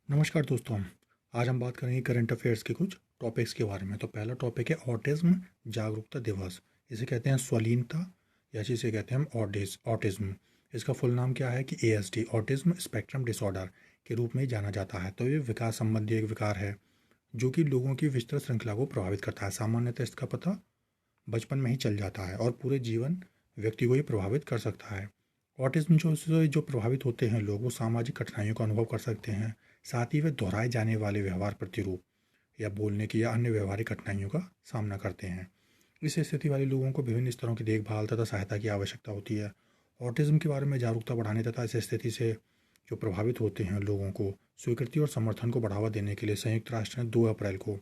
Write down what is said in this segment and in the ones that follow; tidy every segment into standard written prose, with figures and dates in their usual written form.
नमस्कार दोस्तों। आज हम बात करेंगे करंट अफेयर्स के कुछ टॉपिक्स के बारे में। तो पहला टॉपिक है ऑटिज्म जागरूकता दिवस। इसे कहते हैं स्वलीनता या जिसे कहते हैं हम ऑटिज्म। इसका फुल नाम क्या है कि ASD ऑटिज्म स्पेक्ट्रम डिसऑर्डर के रूप में जाना जाता है। तो ये विकास संबंधी एक विकार है जो कि लोगों की विस्तृत श्रृंखला को प्रभावित करता है। सामान्यतः इसका पता बचपन में ही चल जाता है और पूरे जीवन व्यक्ति को ये प्रभावित कर सकता है। ऑटिज्म जो प्रभावित होते हैं लोग, वो सामाजिक कठिनाइयों का अनुभव कर सकते हैं। साथ ही वे दोहराए जाने वाले व्यवहार प्रतिरूप या बोलने की या अन्य व्यवहारिक कठिनाइयों का सामना करते हैं। इस स्थिति वाले लोगों को विभिन्न स्तरों की देखभाल तथा सहायता की आवश्यकता होती है। ऑटिज्म के बारे में जागरूकता बढ़ाने तथा इस स्थिति से जो प्रभावित होते हैं लोगों को स्वीकृति और समर्थन को बढ़ावा देने के लिए संयुक्त राष्ट्र ने 2 अप्रैल को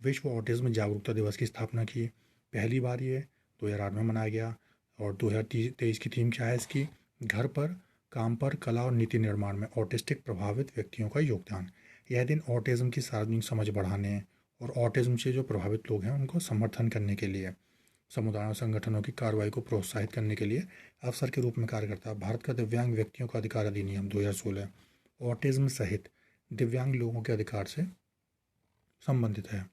विश्व ऑटिज्म जागरूकता दिवस की स्थापना की। पहली बार ये 2008 में मनाया गया। और 2023 की थीम क्या है इसकी? घर पर, काम पर, कला और नीति निर्माण में ऑटिस्टिक प्रभावित व्यक्तियों का योगदान। यह दिन ऑटिज्म की सार्वजनिक समझ बढ़ाने और ऑटिज्म से जो प्रभावित लोग हैं उनको समर्थन करने के लिए समुदायों और संगठनों की कार्रवाई को प्रोत्साहित करने के लिए अवसर के रूप में कार्य करता है। भारत का दिव्यांग व्यक्तियों का अधिकार अधिनियम 2016 ऑटिज्म सहित दिव्यांग लोगों के अधिकार से संबंधित है।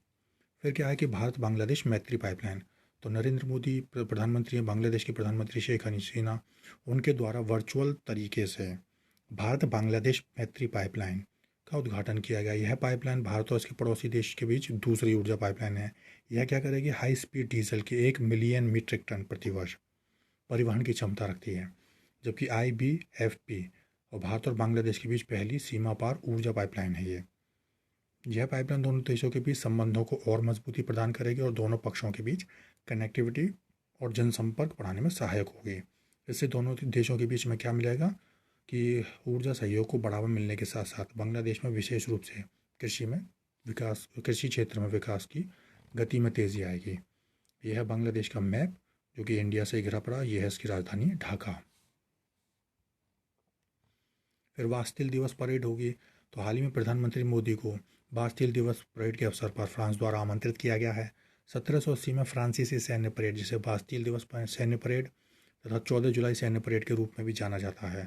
फिर क्या है कि भारत बांग्लादेश मैत्री पाइपलाइन। तो नरेंद्र मोदी प्रधानमंत्री हैं, बांग्लादेश के प्रधानमंत्री शेख हसीना, उनके द्वारा वर्चुअल तरीके से भारत बांग्लादेश मैत्री पाइपलाइन का उद्घाटन किया गया। यह पाइपलाइन भारत और इसके पड़ोसी देश के बीच दूसरी ऊर्जा पाइपलाइन है। यह क्या करेगी? हाई स्पीड डीजल के 1 मिलियन मीट्रिक टन प्रतिवर्ष परिवहन की क्षमता रखती है। जबकि IBFP और भारत और बांग्लादेश के बीच पहली सीमा पार ऊर्जा पाइपलाइन है। यह पाइपलाइन दोनों देशों के बीच संबंधों को और मजबूती प्रदान करेगी और दोनों पक्षों के बीच कनेक्टिविटी और जनसंपर्क बढ़ाने में सहायक होगी। इससे दोनों देशों के बीच में क्या मिलेगा कि ऊर्जा सहयोग को बढ़ावा मिलने के साथ साथ बांग्लादेश में विशेष रूप से कृषि क्षेत्र में विकास की गति में तेज़ी आएगी। यह है बांग्लादेश का मैप जो कि इंडिया से घिरा पड़ा। यह है इसकी राजधानी ढाका। फिर बास्तिल दिवस परेड होगी। तो हाल ही में प्रधानमंत्री मोदी को बास्तिल दिवस परेड के अवसर पर फ्रांस द्वारा आमंत्रित किया गया है। 1780 में फ्रांसीसी सैन्य परेड, जिसे बास्तिल दिवस सैन्य परेड तथा 14 जुलाई सैन्य परेड के रूप में भी जाना जाता है,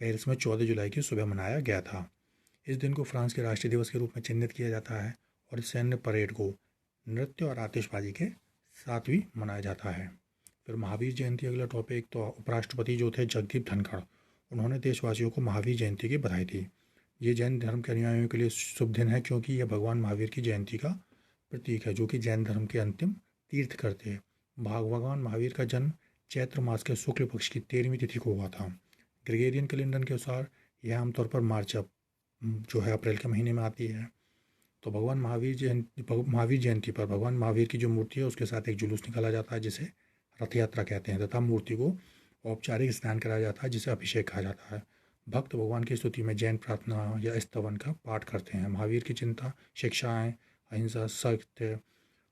पेरिस में 14 जुलाई की सुबह मनाया गया था। इस दिन को फ्रांस के राष्ट्रीय दिवस के रूप में चिन्हित किया जाता है और इस सैन्य परेड को नृत्य और आतिशबाजी के साथ भी मनाया जाता है। फिर महावीर जयंती अगला टॉपिक। तो उपराष्ट्रपति जो थे जगदीप धनखड़, उन्होंने देशवासियों को महावीर जयंती की बधाई दी। ये जैन धर्म के अनुयायियों के लिए शुभ दिन है क्योंकि यह भगवान महावीर की जयंती का प्रतीक है जो कि जैन धर्म के अंतिम तीर्थ करते हैं। भगवान महावीर का जन्म चैत्र मास के शुक्ल पक्ष की 13वीं तिथि को हुआ था। ग्रेगोरियन कैलेंडर के अनुसार यह आमतौर पर मार्च जो है अप्रैल के महीने में आती है। तो महावीर जयंती पर भगवान महावीर की जो मूर्ति है उसके साथ एक जुलूस निकाला जाता है जिसे रथ यात्रा कहते हैं तथा मूर्ति को औपचारिक स्नान कराया जाता है जिसे अभिषेक कहा जाता है। भक्त भगवान की स्तुति में जैन प्रार्थना या स्तवन का पाठ करते हैं। महावीर की चिंता, शिक्षाएं, अहिंसा, सत्य,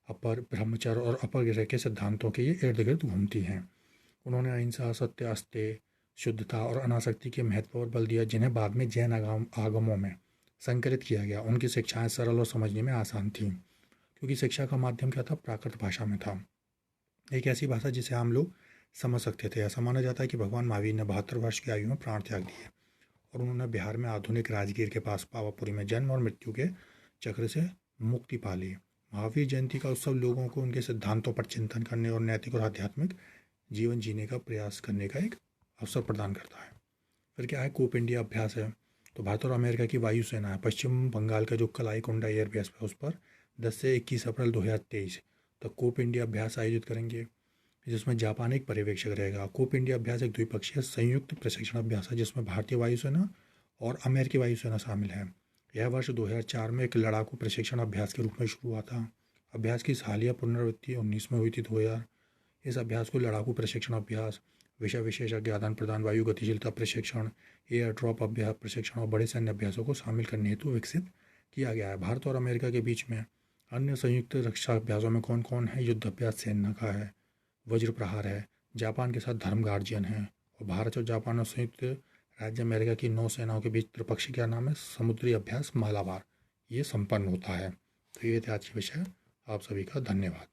अपर ब्रह्मचर्य और अपरिग्रह के सिद्धांतों के ये इर्द गिर्द घूमती हैं। उन्होंने अहिंसा, सत्य, अस्तेय, शुद्धता और अनासक्ति के महत्व पर बल दिया जिन्हें बाद में जैन आगमों में संकलित किया गया। उनकी शिक्षाएं सरल और समझने में आसान थीं क्योंकि शिक्षा का माध्यम क्या था? प्राकृत भाषा में था, एक ऐसी भाषा जिसे हम लोग समझ सकते थे। ऐसा माना जाता है कि भगवान महावीर ने 72 वर्ष की आयु में प्राण त्याग दिए और उन्होंने बिहार में आधुनिक राजगीर के पास पावापुरी में जन्म और मृत्यु के चक्र से मुक्ति पा ली। महावीर जयंती का उत्सव लोगों को उनके सिद्धांतों पर चिंतन करने और नैतिक और आध्यात्मिक जीवन जीने का प्रयास करने का एक अवसर प्रदान करता है। फिर क्या है? कोप इंडिया अभ्यास है। तो भारत और अमेरिका की वायुसेना है पश्चिम बंगाल का जो कलाईकोंडा एयरबेस है उस पर 10 से 21 अप्रैल 2023 तक कोप इंडिया अभ्यास आयोजित करेंगे जिसमें जापान एक पर्यवेक्षक रहेगा। कोप इंडिया अभ्यास एक द्विपक्षीय संयुक्त प्रशिक्षण अभ्यास है जिसमें भारतीय वायुसेना और अमेरिकी वायुसेना शामिल है। यह वर्ष 2004 में एक लड़ाकू प्रशिक्षण अभ्यास के रूप में शुरू हुआ था। अभ्यास की हालिया पुनरावृत्ति 2019 में हुई थी 2000। इस अभ्यास को लड़ाकू प्रशिक्षण अभ्यास, विषय विशेषज्ञ आदान प्रदान, वायु गतिशीलता प्रशिक्षण, एयर ड्रॉप अभ्यास प्रशिक्षण और बड़े सैन्य अभ्यासों को शामिल करने हेतु विकसित किया गया है। भारत और अमेरिका के बीच में अन्य संयुक्त रक्षा अभ्यासों में कौन कौन है? युद्ध अभ्यास सेना का है, वज्र प्रहार है, जापान के साथ धर्म गार्जियन है और भारत और जापान और संयुक्त राज्य अमेरिका की नौसेनाओं के बीच त्रिपक्षीय क्या नाम है? समुद्री अभ्यास मालाबार, ये संपन्न होता है। तो ये थे आज के विषय। आप सभी का धन्यवाद।